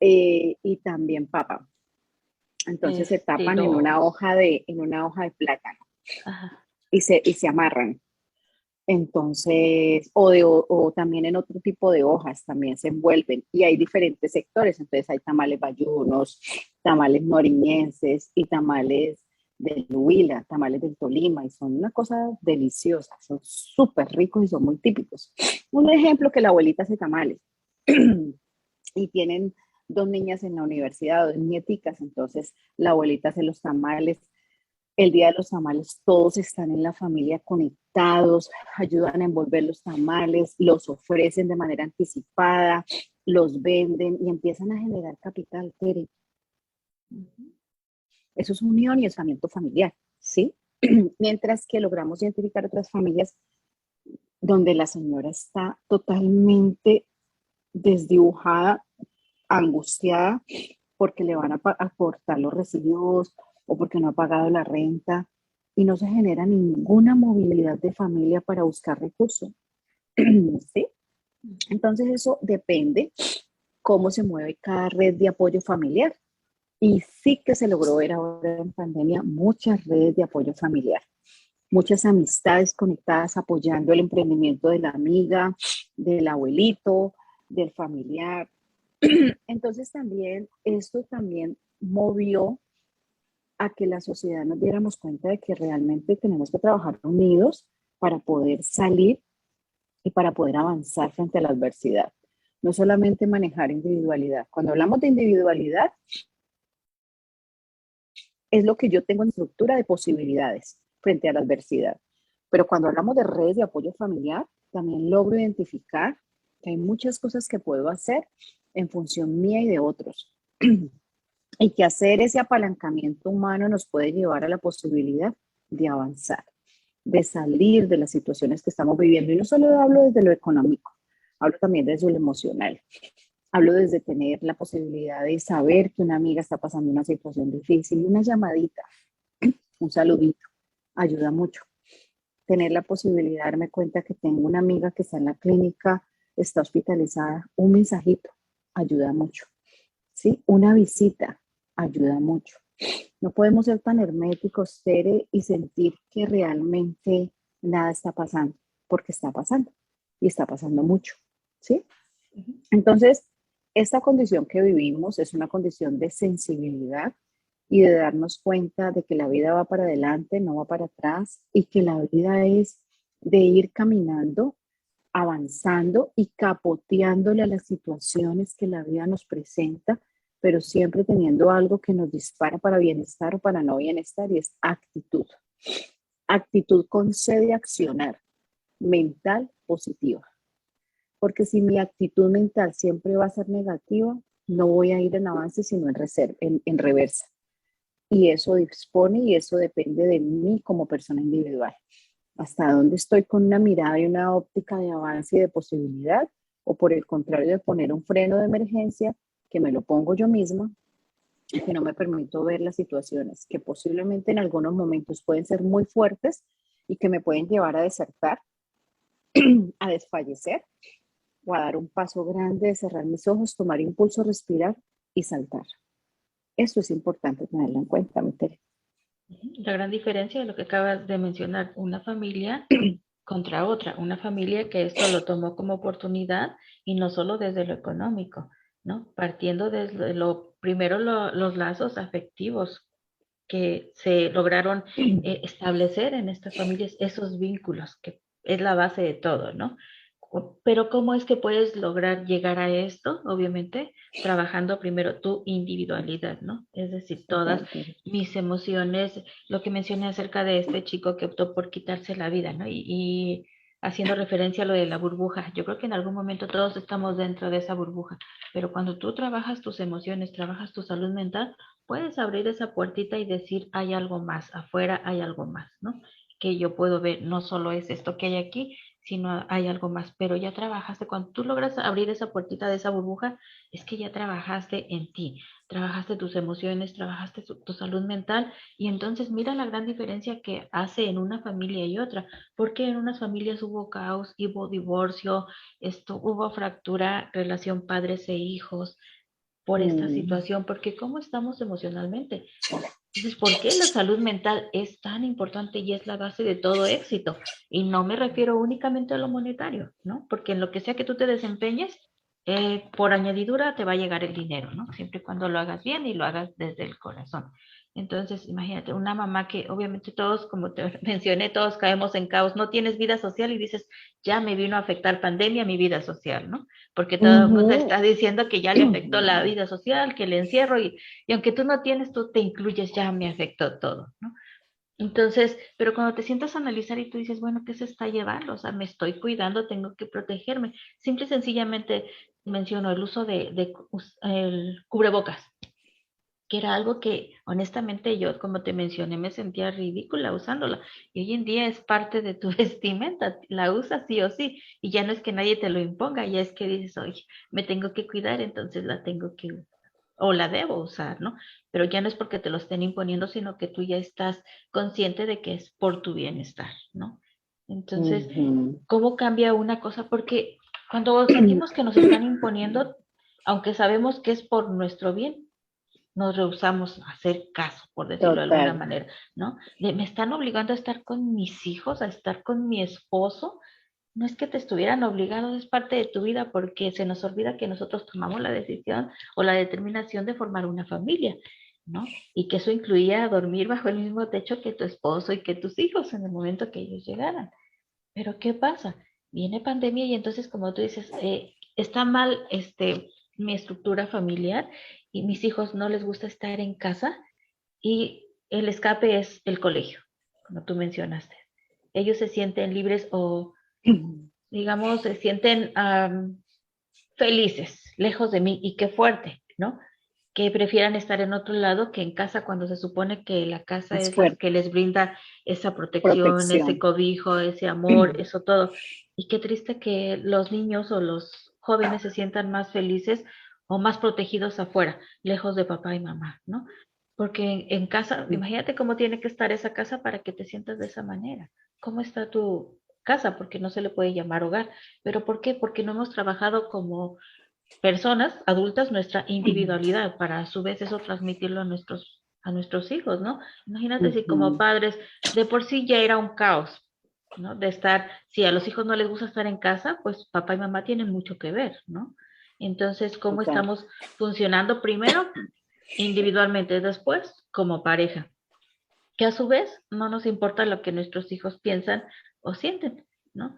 y también papa. Entonces se tapan Estilo. en una hoja de plátano Ajá. y se amarran. Entonces, o también en otro tipo de hojas también se envuelven y hay diferentes sectores. Entonces hay tamales bayunos, tamales noriñenses y tamales del Huila, tamales del Tolima y son una cosa deliciosa, son súper ricos y son muy típicos. Un ejemplo que la abuelita hace tamales y tienen dos niñas en la universidad, dos nieticas, entonces la abuelita hace los tamales. El día de los tamales, todos están en la familia conectados, ayudan a envolver los tamales, los ofrecen de manera anticipada, los venden y empiezan a generar capital, Tere. Ujú. Eso es unión y aislamiento familiar, ¿sí? Mientras que logramos identificar otras familias donde la señora está totalmente desdibujada, angustiada, porque le van a cortar los recibos o porque no ha pagado la renta y no se genera ninguna movilidad de familia para buscar recursos. ¿Sí? Entonces eso depende cómo se mueve cada red de apoyo familiar. Y sí que se logró ver ahora en pandemia muchas redes de apoyo familiar, muchas amistades conectadas apoyando el emprendimiento de la amiga, del abuelito, del familiar. Entonces también esto también movió a que la sociedad nos diéramos cuenta de que realmente tenemos que trabajar unidos para poder salir y para poder avanzar frente a la adversidad. No solamente manejar individualidad. Cuando hablamos de individualidad, es lo que yo tengo en estructura de posibilidades frente a la adversidad. Pero cuando hablamos de redes de apoyo familiar, también logro identificar que hay muchas cosas que puedo hacer en función mía y de otros. Y que hacer ese apalancamiento humano nos puede llevar a la posibilidad de avanzar, de salir de las situaciones que estamos viviendo. Y no solo hablo desde lo económico, hablo también desde lo emocional. Hablo desde tener la posibilidad de saber que una amiga está pasando una situación difícil, una llamadita, un saludito, ayuda mucho. Tener la posibilidad de darme cuenta que tengo una amiga que está en la clínica, está hospitalizada, un mensajito, ayuda mucho. ¿Sí? Una visita ayuda mucho. No podemos ser tan herméticos, Tere, y sentir que realmente nada está pasando, porque está pasando y está pasando mucho, ¿sí? Ujú. Entonces, esta condición que vivimos es una condición de sensibilidad y de darnos cuenta de que la vida va para adelante, no va para atrás, y que la vida es de ir caminando, avanzando y capoteándole a las situaciones que la vida nos presenta, pero siempre teniendo algo que nos dispara para bienestar o para no bienestar, y es actitud. Actitud con C de accionar, mental positiva. porque si mi actitud mental siempre va a ser negativa, no voy a ir en avance, sino en reversa. Y eso dispone y eso depende de mí como persona individual. Hasta dónde estoy con una mirada y una óptica de avance y de posibilidad, o por el contrario de poner un freno de emergencia que me lo pongo yo misma y que no me permito ver las situaciones que posiblemente en algunos momentos pueden ser muy fuertes y que me pueden llevar a desertar, a desfallecer o a dar un paso grande de cerrar mis ojos, tomar impulso, respirar y saltar. Eso es importante tenerlo en cuenta, mi Tere. La gran diferencia de lo que acabas de mencionar, una familia contra otra, una familia que esto lo tomó como oportunidad y no solo desde lo económico, ¿no? Partiendo desde lo primero los lazos afectivos que se lograron establecer en estas familias, esos vínculos, que es la base de todo, ¿no? Pero ¿cómo es que puedes lograr llegar a esto? Obviamente, trabajando primero tu individualidad, ¿no? Es decir, todas Total, Tere. mis emociones, lo que mencioné acerca de este chico que optó por quitarse la vida, ¿no? Y haciendo referencia a lo de la burbuja, yo creo que en algún momento todos estamos dentro de esa burbuja, pero cuando tú trabajas tus emociones, trabajas tu salud mental, puedes abrir esa puertita y decir, hay algo más, afuera hay algo más, ¿no? Que yo puedo ver, no solo es esto que hay aquí, sino hay algo más, pero ya trabajaste, cuando tú logras abrir esa puertita de esa burbuja, es que ya trabajaste en ti, trabajaste tus emociones, trabajaste tu salud mental, y entonces mira la gran diferencia que hace en una familia y otra, porque en unas familias hubo caos, hubo divorcio, hubo fractura, relación padres e hijos, por esta Mm, situación, porque cómo estamos emocionalmente. Entonces, ¿por qué la salud mental es tan importante y es la base de todo éxito? Y no me refiero únicamente a lo monetario, ¿no? Porque en lo que sea que tú te desempeñes, por añadidura te va a llegar el dinero, ¿no? Siempre y cuando lo hagas bien y lo hagas desde el corazón. Entonces, imagínate, una mamá que obviamente todos, como te mencioné, todos caemos en caos, no tienes vida social y dices, ya me vino a afectar pandemia mi vida social, ¿no? Porque todo el mundo ujú. está diciendo que ya le afectó la vida social, que el encierro, y aunque tú no tienes, tú te incluyes, ya me afectó todo, ¿no? Entonces, pero cuando te sientas a analizar y tú dices, bueno, ¿qué se está llevando? O sea, me estoy cuidando, tengo que protegerme. Simple y sencillamente menciono el uso de el cubrebocas, que era algo que honestamente yo, como te mencioné, me sentía ridícula usándola. Y hoy en día es parte de tu vestimenta, la usas sí o sí, y ya no es que nadie te lo imponga, ya es que dices, oye, me tengo que cuidar, entonces la tengo que, o la debo usar, ¿no? Pero ya no es porque te lo estén imponiendo, sino que tú ya estás consciente de que es por tu bienestar, ¿no? Entonces, Ujú. ¿cómo cambia una cosa? Porque cuando sentimos que nos están imponiendo, aunque sabemos que es por nuestro bien, nos rehusamos a hacer caso, por decirlo de alguna Total. manera, ¿no? Me están obligando a estar con mis hijos, a estar con mi esposo. No es que te estuvieran obligados, es parte de tu vida, porque se nos olvida que nosotros tomamos la decisión o la determinación de formar una familia, ¿no? Y que eso incluía dormir bajo el mismo techo que tu esposo y que tus hijos en el momento que ellos llegaran. Pero ¿qué pasa? Viene pandemia y entonces, como tú dices, está mal mi estructura familiar y mis hijos no les gusta estar en casa y el escape es el colegio, como tú mencionaste. Ellos se sienten libres o, digamos, se sienten felices, lejos de mí y qué fuerte, ¿no? Que prefieran estar en otro lado que en casa cuando se supone que la casa Es es la que fuerte. les brinda esa protección, ese Protección. cobijo, ese amor, eso todo. Y qué triste que los niños o los jóvenes se sientan más felices o más protegidos afuera, lejos de papá y mamá, ¿no? Porque en casa, imagínate cómo tiene que estar esa casa para que te sientas de esa manera. ¿Cómo está tu casa? Porque no se le puede llamar hogar. ¿Pero por qué? Porque no hemos trabajado como personas adultas nuestra individualidad para a su vez eso transmitirlo a nuestros hijos, ¿no? Imagínate si como Ujú. padres de por sí ya era un caos, ¿no? De estar, si a los hijos no les gusta estar en casa, pues papá y mamá tienen mucho que ver, ¿no? Entonces, ¿cómo Total. estamos funcionando primero individualmente, después como pareja? Que a su vez no nos importa lo que nuestros hijos piensan o sienten, ¿no?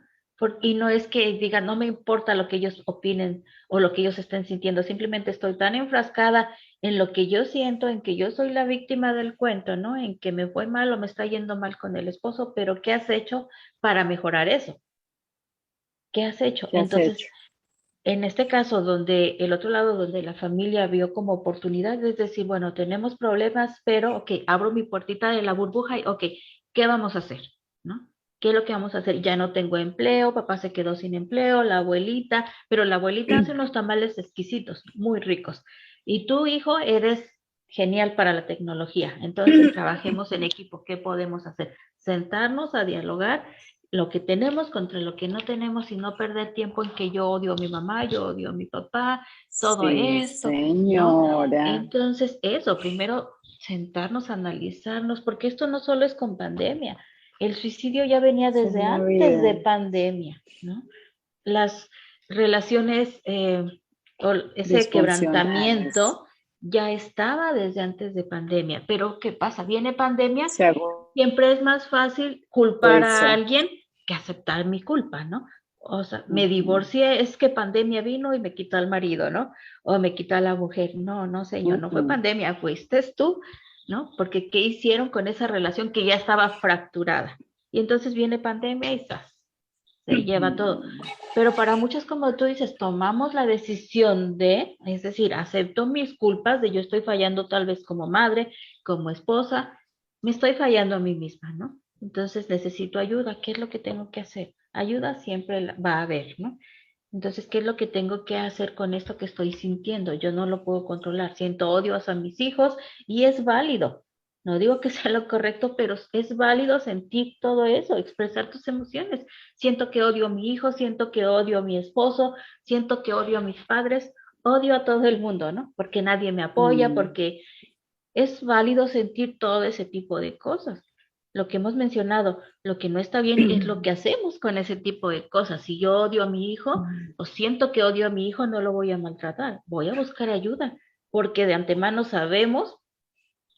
Y no es que digan, no me importa lo que ellos opinen o lo que ellos estén sintiendo, simplemente estoy tan enfrascada en lo que yo siento, en que yo soy la víctima del cuento, ¿no? En que me fue mal o me está yendo mal con el esposo, pero ¿qué has hecho para mejorar eso? ¿Qué has hecho? ¿Qué has Entonces, hecho? en este caso, donde el otro lado, donde la familia vio como oportunidad, es decir, bueno, tenemos problemas, pero, ok, abro mi puertita de la burbuja y, ok, ¿qué vamos a hacer? ¿No? ¿Qué es lo que vamos a hacer? Ya no tengo empleo, papá se quedó sin empleo, la abuelita, pero la abuelita hace unos tamales exquisitos, muy ricos. Y tú, hijo, eres genial para la tecnología. Entonces, trabajemos en equipo. ¿Qué podemos hacer? Sentarnos a dialogar lo que tenemos contra lo que no tenemos y no perder tiempo en que yo odio a mi mamá, yo odio a mi papá, todo Sí, esto, ¿no? señora. Entonces, eso, primero sentarnos, analizarnos, porque esto no solo es con pandemia, el suicidio ya venía Esa es desde la antes vida. de pandemia, ¿no? Las relaciones, o ese Disfuncionales. quebrantamiento ya estaba desde antes de pandemia, pero ¿qué pasa? Viene pandemia, Se hago siempre es más fácil culpar a eso. alguien que aceptar mi culpa, ¿no? O sea, me Ujú, divorcié, es que pandemia vino y me quitó al marido, ¿no? O me quitó a la mujer. No, no, señor, no fue ujú. pandemia, fuiste tú, ¿no? Porque ¿qué hicieron con esa relación que ya estaba fracturada? Y entonces viene pandemia y ¡zas! Se lleva todo. Pero para muchos, como tú dices, tomamos la decisión de, es decir, acepto mis culpas de yo estoy fallando tal vez como madre, como esposa, me estoy fallando a mí misma, ¿no? Entonces necesito ayuda. ¿Qué es lo que tengo que hacer? Ayuda siempre va a haber, ¿no? Entonces, ¿qué es lo que tengo que hacer con esto que estoy sintiendo? Yo no lo puedo controlar. Siento odio hacia mis hijos y es válido. No digo que sea lo correcto, pero es válido sentir todo eso, expresar tus emociones. Siento que odio a mi hijo, siento que odio a mi esposo, siento que odio a mis padres, odio a todo el mundo, ¿no? Porque nadie me apoya, Mm, porque es válido sentir todo ese tipo de cosas. Lo que hemos mencionado, lo que no está bien es lo que hacemos con ese tipo de cosas. Si yo odio a mi hijo o siento que odio a mi hijo, no lo voy a maltratar, voy a buscar ayuda, porque de antemano sabemos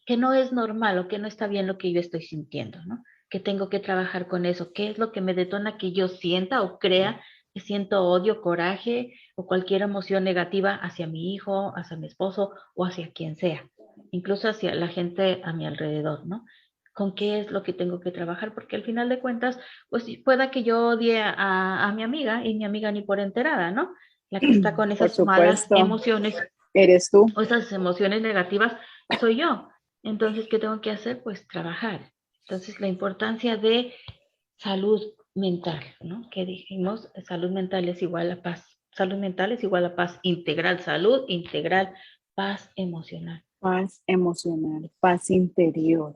que no es normal o que no está bien lo que yo estoy sintiendo, ¿no? Que tengo que trabajar con eso. ¿Qué es lo que me detona que yo sienta o crea que siento odio, coraje o cualquier emoción negativa hacia mi hijo, hacia mi esposo o hacia quien sea? Incluso hacia la gente a mi alrededor, ¿no? ¿Con qué es lo que tengo que trabajar? Porque al final de cuentas, pues pueda que yo odie a mi amiga y mi amiga ni por enterada, ¿no? La que está con por esas malas supuesto, emociones eres tú. o esas emociones negativas soy yo. Entonces, ¿qué tengo que hacer? Pues trabajar. Entonces, la importancia de salud mental, ¿no? Que dijimos, salud mental es igual a paz. Salud mental es igual a paz integral, salud integral, paz emocional. Paz emocional, paz interior.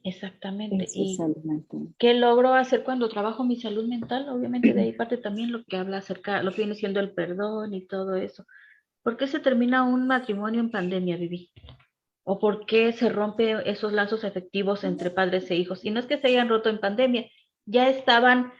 Exactamente. Eso es ¿Y salud mental. qué logro hacer cuando trabajo mi salud mental? Obviamente de ahí parte también lo que habla acerca, lo que viene siendo el perdón y todo eso. ¿Por qué se termina un matrimonio en pandemia, Vivi? ¿O por qué se rompen esos lazos afectivos entre padres e hijos? Y no es que se hayan roto en pandemia, ya estaban,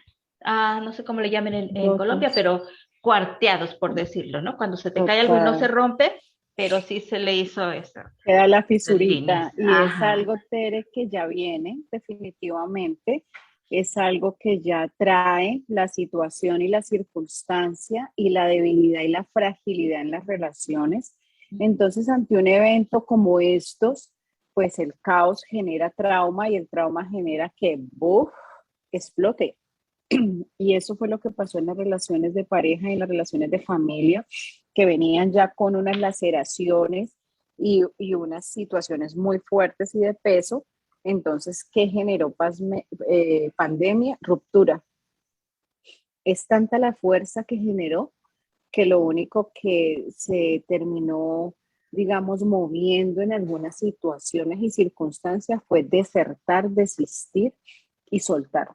no sé cómo le llamen en Colombia, Rotos, pero cuarteados, por decirlo, ¿no? Cuando se te cae algo y no se total. rompe, pero sí se le hizo esas Queda la líneas. fisurita y es Ajá. algo, Tere, que ya viene definitivamente. Es algo que ya trae la situación y la circunstancia y la debilidad y la fragilidad en las relaciones. Entonces, ante un evento como estos, pues el caos genera trauma y el trauma genera que, ¡buf!, explote. Y eso fue lo que pasó en las relaciones de pareja y en las relaciones de familia, que venían ya con unas laceraciones y unas situaciones muy fuertes y de peso. Entonces, ¿qué generó pandemia? Ruptura. Es tanta la fuerza que generó que lo único que se terminó, digamos, moviendo en algunas situaciones y circunstancias fue desertar, desistir y soltar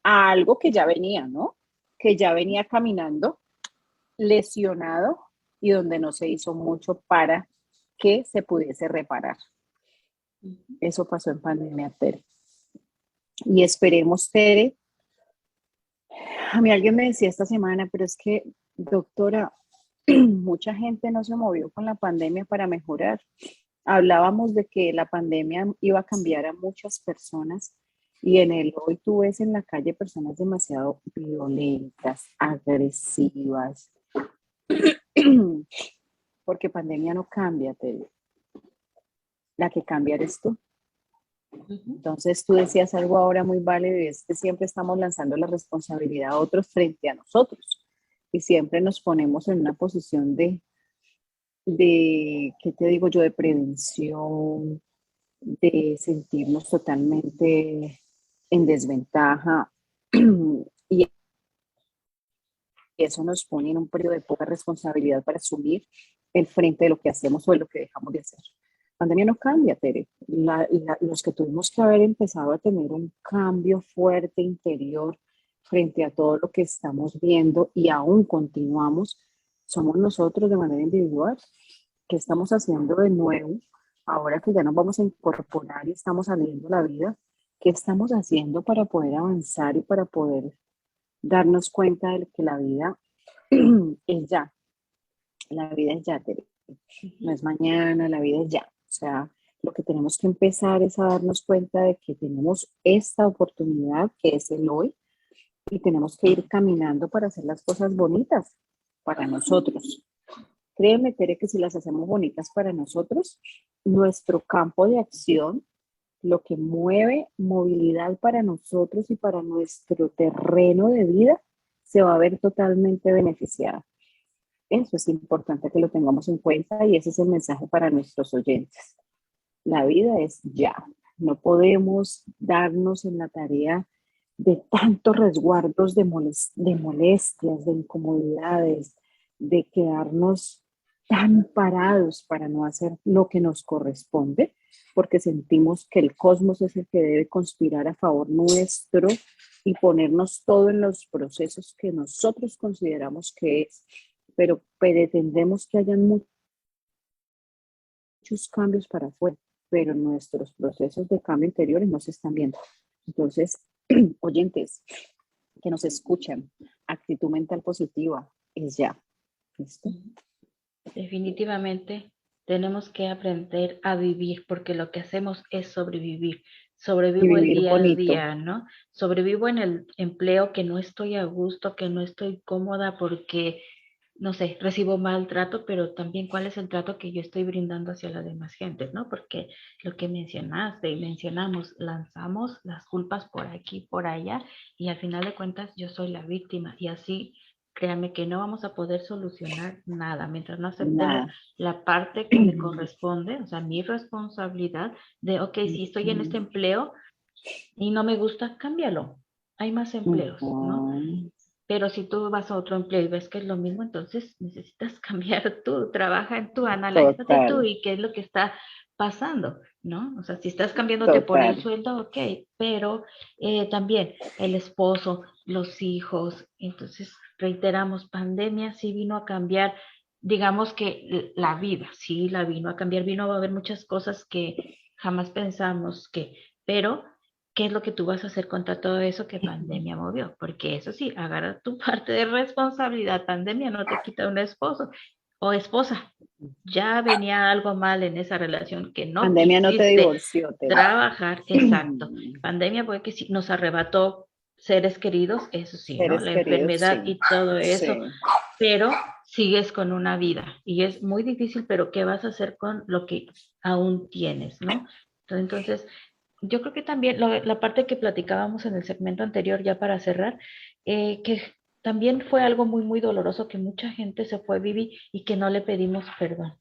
a algo que ya venía, ¿no? Que ya venía caminando, lesionado y donde no se hizo mucho para que se pudiese reparar. Eso pasó en pandemia, Tere. Y esperemos, Tere, a mí alguien me decía esta semana, pero es que, doctora, mucha gente no se movió con la pandemia para mejorar. Hablábamos de que la pandemia iba a cambiar a muchas personas y en el hoy tú ves en la calle personas demasiado violentas, agresivas, porque pandemia no cambia, te digo. La que cambia eres tú. Entonces tú decías algo ahora muy válido y es que siempre estamos lanzando la responsabilidad a otros frente a nosotros. y siempre nos ponemos en una posición ¿qué te digo yo?, de prevención, de sentirnos totalmente en desventaja y eso nos pone en un periodo de poca responsabilidad para asumir el frente de lo que hacemos o de lo que dejamos de hacer. La pandemia no cambia, Tere. Los que tuvimos que haber empezado a tener un cambio fuerte interior frente a todo lo que estamos viendo y aún continuamos, somos nosotros de manera individual. ¿Qué estamos haciendo de nuevo? Ahora que ya nos vamos a incorporar y estamos saliendo a la vida, ¿qué estamos haciendo para poder avanzar y para poder darnos cuenta de que la vida es ya? La vida es ya, Tere. No es mañana, la vida es ya. O sea, lo que tenemos que empezar es a darnos cuenta de que tenemos esta oportunidad que es el hoy y tenemos que ir caminando para hacer las cosas bonitas para nosotros. Créeme, Tere, que si las hacemos bonitas para nosotros, nuestro campo de acción, lo que mueve movilidad para nosotros y para nuestro terreno de vida, se va a ver totalmente beneficiada. Eso es importante que lo tengamos en cuenta y ese es el mensaje para nuestros oyentes. La vida es ya. No podemos darnos en la tarea de tantos resguardos de molestias, de incomodidades, de quedarnos tan parados para no hacer lo que nos corresponde, porque sentimos que el cosmos es el que debe conspirar a favor nuestro y ponernos todo en los procesos que nosotros consideramos que es, pero pretendemos que hayan muchos cambios para afuera, pero nuestros procesos de cambio interiores no se están viendo. Entonces, oyentes que nos escuchan, actitud mental positiva es ya. ¿Listo? Definitivamente tenemos que aprender a vivir, porque lo que hacemos es sobrevivir. Sobrevivo el día a día, ¿no? Sobrevivo en el empleo que no estoy a gusto, que no estoy cómoda porque, no sé, recibo maltrato, pero también cuál es el trato que yo estoy brindando hacia las demás gentes, ¿no? Porque lo que mencionaste y mencionamos, lanzamos las culpas por aquí, por allá, y al final de cuentas yo soy la víctima, y así créanme que no vamos a poder solucionar nada mientras no aceptemos la parte que me corresponde, o sea, mi responsabilidad de, ok, si estoy en este empleo y no me gusta, cámbialo. Hay más empleos, ¿no? Pero si tú vas a otro empleo y ves que es lo mismo, entonces necesitas cambiar tú, trabaja en tú, analízate tú y qué es lo que está pasando, ¿no? O sea, si estás cambiándote por el sueldo, ok, pero también el esposo, los hijos, entonces reiteramos, pandemia sí vino a cambiar, digamos que la vida, sí la vino a cambiar, vino a haber muchas cosas que jamás pensamos que, pero ¿qué es lo que tú vas a hacer contra todo eso que pandemia movió? Porque eso sí, agarra tu parte de responsabilidad. Pandemia no te quita un esposo o esposa. Ya venía algo mal en esa relación que no pandemia no te divorció, trabajar. Exacto. Pandemia fue que sí, nos arrebató seres queridos, eso sí, ¿no? La enfermedad y todo eso, pero sigues con una vida y es muy difícil, pero ¿qué vas a hacer con lo que aún tienes, no? Entonces, yo creo que también la parte que platicábamos en el segmento anterior, ya para cerrar, que también fue algo muy, muy doloroso que mucha gente se fue a vivir y que no le pedimos perdón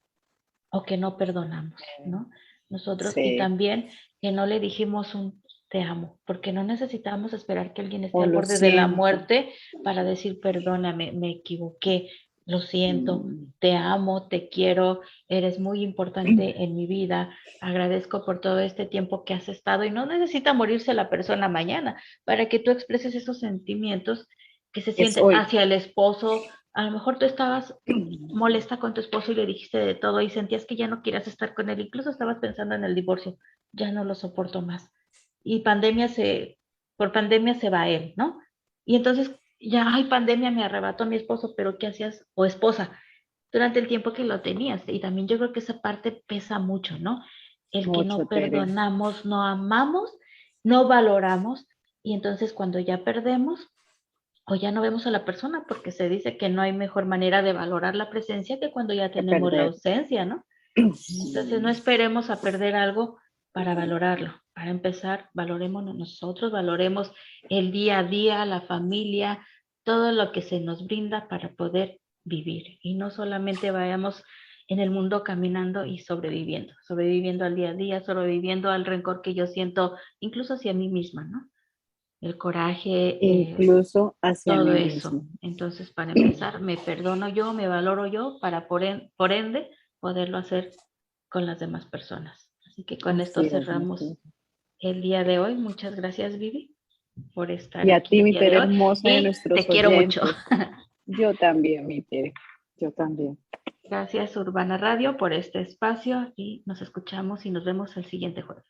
o que no perdonamos, ¿no? Nosotros y también que no le dijimos un te amo, porque no necesitamos esperar que alguien esté al borde de la muerte para decir perdóname, me equivoqué, lo siento, te amo, te quiero, eres muy importante en mi vida, agradezco por todo este tiempo que has estado y no necesita morirse la persona mañana para que tú expreses esos sentimientos que se sienten hacia el esposo. A lo mejor tú estabas molesta con tu esposo y le dijiste de todo y sentías que ya no quieras estar con él, incluso estabas pensando en el divorcio, ya no lo soporto más. Y por pandemia se va él, ¿no? Y entonces ya, ay, pandemia me arrebató a mi esposo, pero ¿qué hacías? O esposa, durante el tiempo que lo tenías. Y también yo creo que esa parte pesa mucho, ¿no? El que no perdonamos, no amamos, no valoramos, y entonces cuando ya perdemos, o ya no vemos a la persona porque se dice que no hay mejor manera de valorar la presencia que cuando ya tenemos la ausencia, ¿no? Entonces no esperemos a perder algo para valorarlo. Para empezar, valoremos nosotros, valoremos el día a día, la familia, todo lo que se nos brinda para poder vivir y no solamente vayamos en el mundo caminando y sobreviviendo al día a día, sobreviviendo al rencor que yo siento, incluso hacia mí misma, ¿no? El coraje, incluso hacia todo mí eso. mismo. Entonces, para empezar, me perdono yo, me valoro yo, para por ende poderlo hacer con las demás personas. Así que con esto Así es, cerramos Martín. el día de hoy. Muchas gracias, Vivi, por estar Y a aquí ti, el mi día de Tere hoy. hermosa, de Y te nuestros quiero mucho. oyentes. Yo también, mi Tere. Yo también. Gracias, Urbana Radio, por este espacio y nos escuchamos y nos vemos el siguiente jueves.